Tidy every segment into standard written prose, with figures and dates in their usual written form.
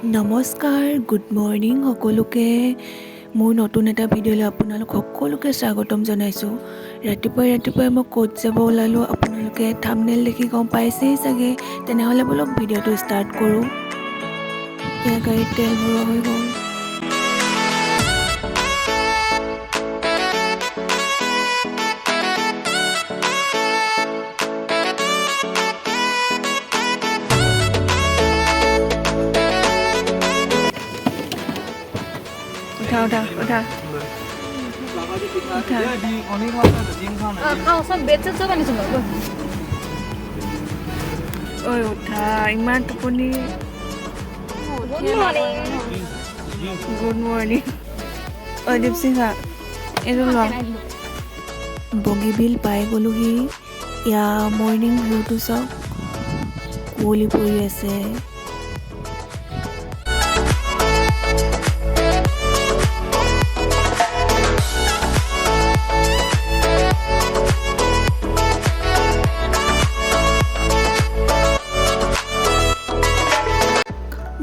নমস্কাৰ, good morning সকলোকে। মোৰ নতুন এটা ভিডিঅ'লৈ আপোনালোক সকলোকে স্বাগতম জনাইছোঁ। ৰাতিপুৱাই মই ক'ত যাব ওলালোঁ আপোনালোকে থাম্বনেইল দেখি গম পাইছেই চাগে। তেনেহ'লে বলক ভিডিঅ'টো ষ্টাৰ্ট কৰোঁ। এয়া গাড়ীত তেল ভৰোৱা হৈ গ'ল। उठा इमान टुपनी। गुड मर्निंग दीपसिंहा बगीबिल पाई गलोহি। या मर्निंग ভিউটো চাওক, কুঁৱলী পৰি আছে।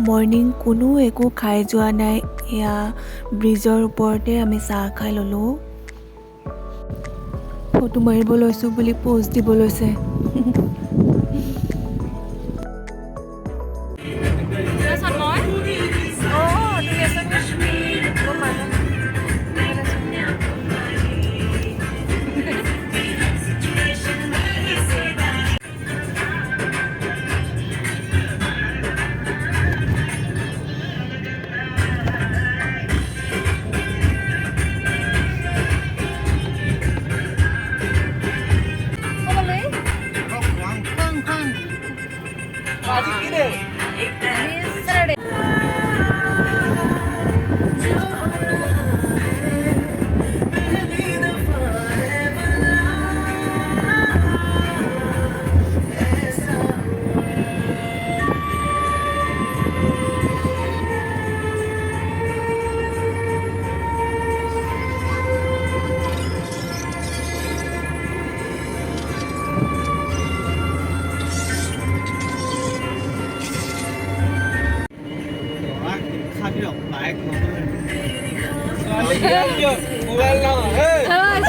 মৰ্নিং কোনো একো খাই যোৱা নাই। এয়া ব্ৰিজৰ ওপৰতে আমি চাহ খাই ল'লোঁ। ফটো মাৰিব লৈছোঁ বুলি প'জ দিব লৈছে।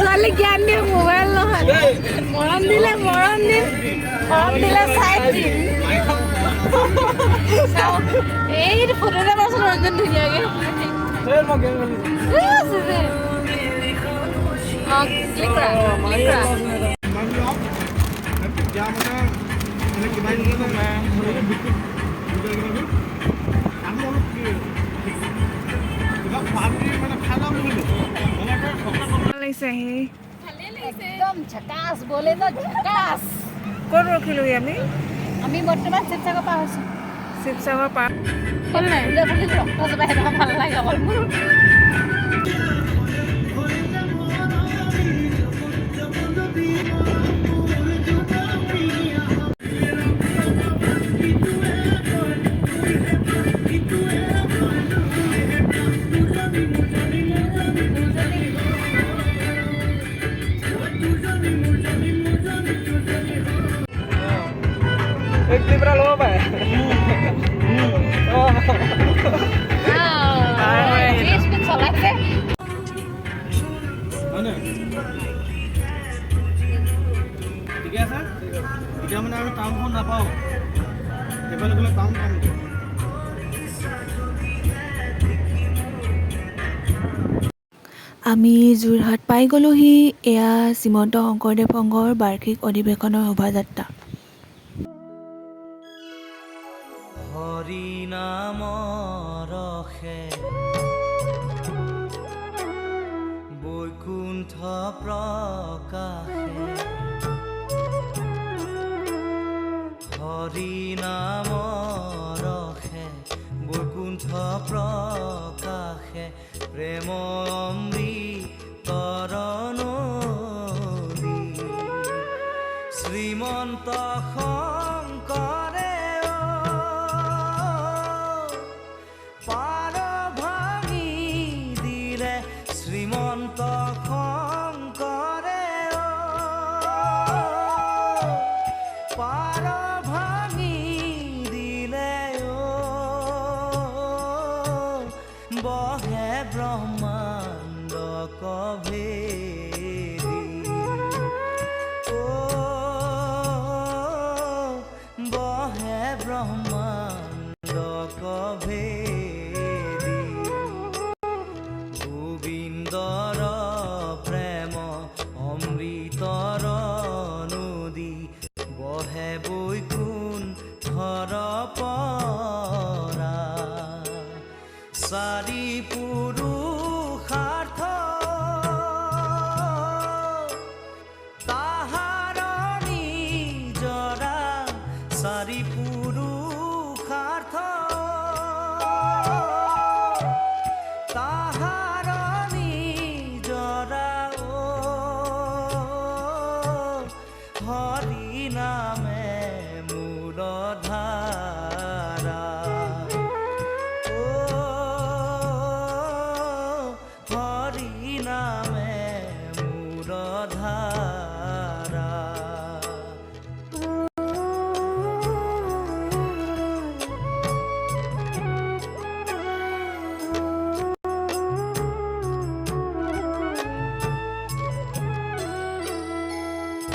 ছোৱালী জ্ঞান দিয়ে, মোবাইল নহয়। মৰম দিলে চাই দিম। এই ফটো এটা মাৰচোন ৰঞ্জন ধুনীয়াকে। ক্লিক কৰা। एकदम झकास बोले तो झकास। ক'ত ৰখিলোহি আমি বৰ্তমান শিৱসাগৰ পাৰ হৈছোঁ। শিৱসাগৰ পাৰ হ'ল নাই? ৰক্ত জোপা সেইটো ভাল লাগে অকল মোৰ। एक लिब्रा लो भाई। Yes, good selection. Mana? Tiga sah? Tiga mana ada tamu pun apa? Tebal gula tamu tamu. আমি যোৰহাট পাই গলোহি। এয়া শ্ৰীমন্ত শংকৰদেৱ সংঘৰ বাৰ্ষিক অধিৱেশনৰ শোভাযাত্ৰা। হৰি নাম ৰখে বৈকুণ্ঠ প্ৰকাশে, হৰি নাম ৰখে বৈকুণ্ঠ প্ৰকাশে, প্ৰেম অমৃতৰ নদী শ্ৰীমন্ত শংকৰে পাৰ ভাঙি দিলে, শ্ৰীমন্ত শংকৰে পাৰ ভাঙি দিলে। ব্ৰহ্মাণ্ড কভেদি বহে ব্ৰহ্মাণ্ড কভেদি গোবিন্দৰ প্ৰেম অমৃতৰ নদী বহে বৈকুণ্ঠৰ পৰা চাৰি পুৰুষাৰ্থ তাহাৰ নিজৰা চাৰি পুৰুষাৰ্থ তাহাৰ নিজৰা হৰি নামে মূল ধাৰা হৰি নামে মূল ধাৰা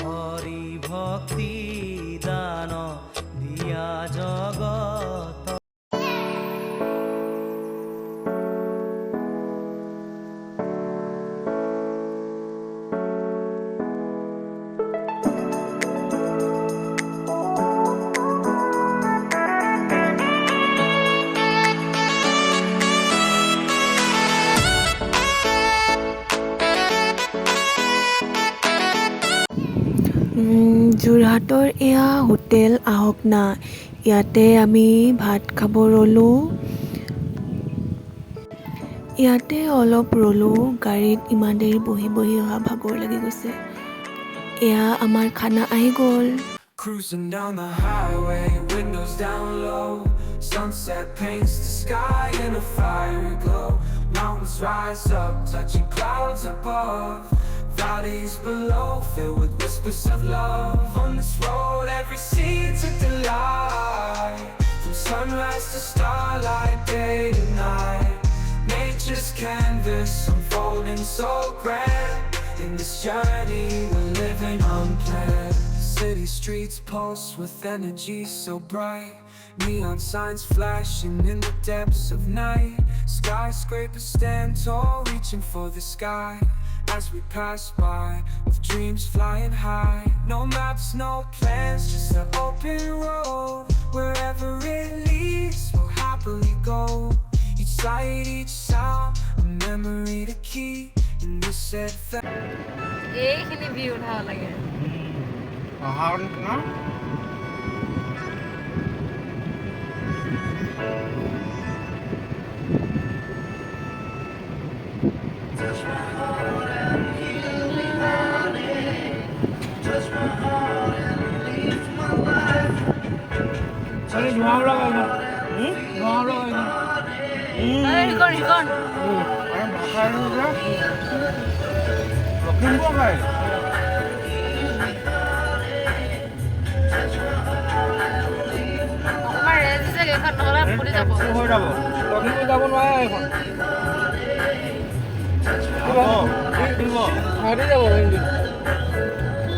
হৰি ভক্তি দান দিয়া জগত যোৰহাটৰ এয়া হোটেল আহক না, ইয়াতে আমি ভাত খাব ৰ'লোঁ। ইয়াতে অলপ ৰ'লোঁ, গাড়ীত ইমান দেৰি বহি বহি অহা ভাগৰ লাগি গৈছে। এয়া আমাৰ খানা আহি গ'ল। Cruising down the highway, windows down low. Sunset paints the sky in a fiery glow. Mountains rise up, touching clouds above. Valleys below, filled with whispers of love. On this road, every seed's a delight. From sunrise to starlight, day to night. Nature's canvas unfolding so grand. In this journey, we're living unplanned. City streets pulse with energy so bright. Neon signs flashing in the depths of night. Skyscrapers stand tall, reaching for the sky. As we pass by, with dreams flying high. No maps, no plans, just an open road. Wherever it leads, we'll happily go. Each sight, each sound, a memory to keep. In this set এইখিনি view ভাল লাগে পাহাৰৰ নিচিনা ধোঁৱা লগাই ধোঁৱা লগাই সিকন লখিমপুৰ খাই অকণমান ৰেষ্ট দিছে এইখন নহ'লে ফুলি যাব হৈ যাব লখিমপুৰ যাব নোৱাৰে এইখন ভাতি যাব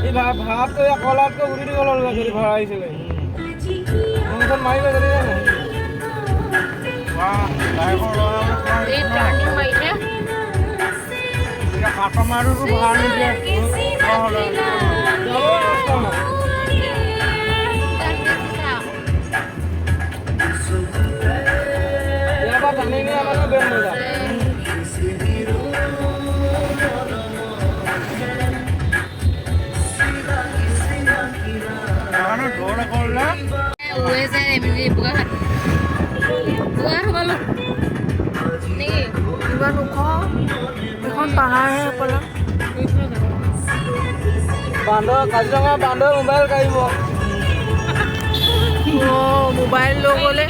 এই ভাতটো কলাতকৈ উঠি দিব ল'ৰা ছোৱালী ভাড়া আহিছিলে এইখন মাৰিব যদি জানে এই টাৰ্ণিং মাৰিছে কাষ্টমাৰটো ভাড়া নিদিয়ে ইয়াৰ পৰা টানি নিয়া মানুহ বেল হৈ যায় উৰে যায় এমিলি বোকাখাট সোমালো নেকি ইমান ওখ এখন পাহাৰহে অকলক বান্দৰ কাজিৰঙা বান্দৰ মোবাইল কাঢ়িব মোবাইল লৈ গ'লে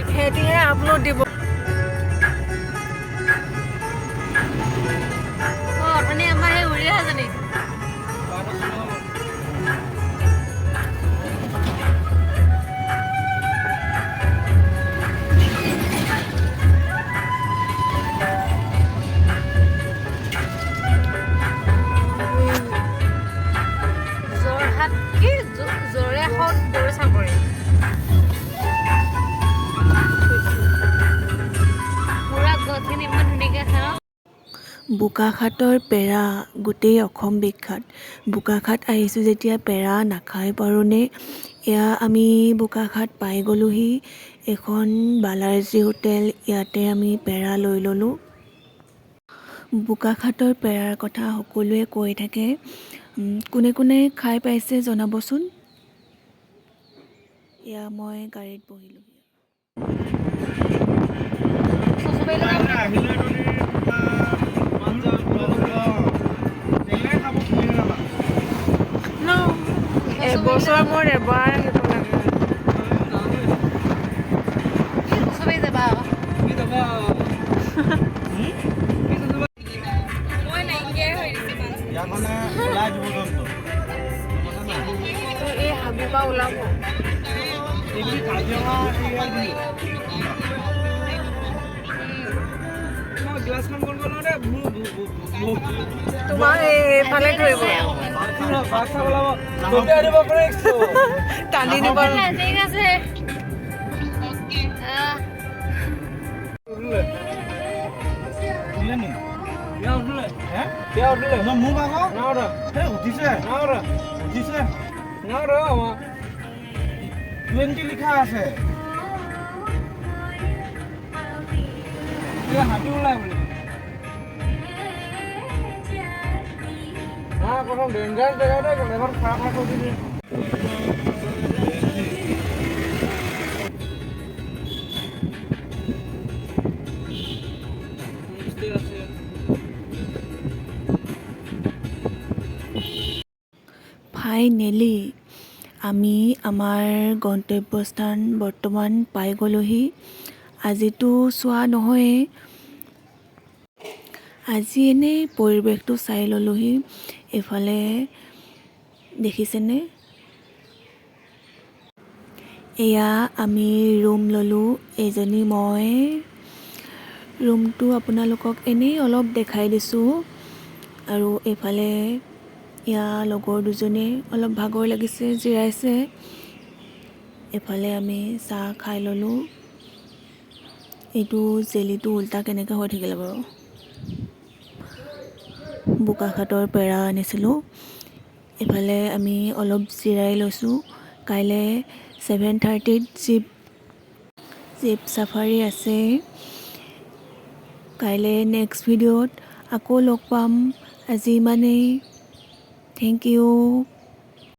সিহঁতিহে আপলোড দিব অথনি আমাৰ সেই উৰি আহাজনী বোকাখাটৰ পেৰা গোটেই অসম বিখ্যাত। বোকাখাট আহিছোঁ যেতিয়া পেৰা নাখাই পাৰোঁনে। এয়া আমি বোকাখাট পাই গ'লোহি। এখন বালাজী হোটেল, ইয়াতে আমি পেৰা লৈ ল'লোঁ। বোকাখাটৰ পেৰাৰ কথা সকলোৱে কৈ থাকে। কোনে কোনে খাই পাইছে জনাবচোন। এয়া মই গাড়ীত বহিলোহি। এবছৰ মোৰ এবাৰ আহিব লাগে। চবেই যাবা মই নাইকিয়াই হৈ এই হাবিৰ পৰা ওলাব। তোমাৰ এইফালে ধৰিব টানি দিব। ঠিক আছে লিখা আছে হাতী ওলাই বুলি প্ৰথম ডেঞ্জাৰাছ জেগাতে এখন খাৰা খাৰা কৰি দিলে। ফাইনেলি আমি আমাৰ গন্তব্যস্থান বৰ্তমান পাই গ'লোহি। আজিতো চোৱা নহয়েই, আজি এনেই পৰিৱেশটো চাই ল'লোহি। এইফালে দেখিছেনে, এয়া আমি ৰুম ল'লোঁ এইজনী মই। ৰুমটো আপোনালোকক এনেই অলপ দেখাই দিছোঁ। আৰু এইফালে ইয়াৰ লগৰ দুজনী অলপ ভাগৰ লাগিছে, জিৰাইছে। এইফালে আমি চাহ খাই ল'লোঁ। এইটো জেলিটো উল্টা কেনেকৈ হৈ থাকিলে বাৰু। বোকাখাটৰ পেৰা আনিছিলোঁ। এইফালে আমি অলপ জিৰাই লৈছোঁ। কাইলৈ 7:30ত জীপ চাফাৰী আছে। কাইলৈ নেক্সট ভিডিঅ'ত আকৌ লগ পাম। আজি ইমানেই। Thank U.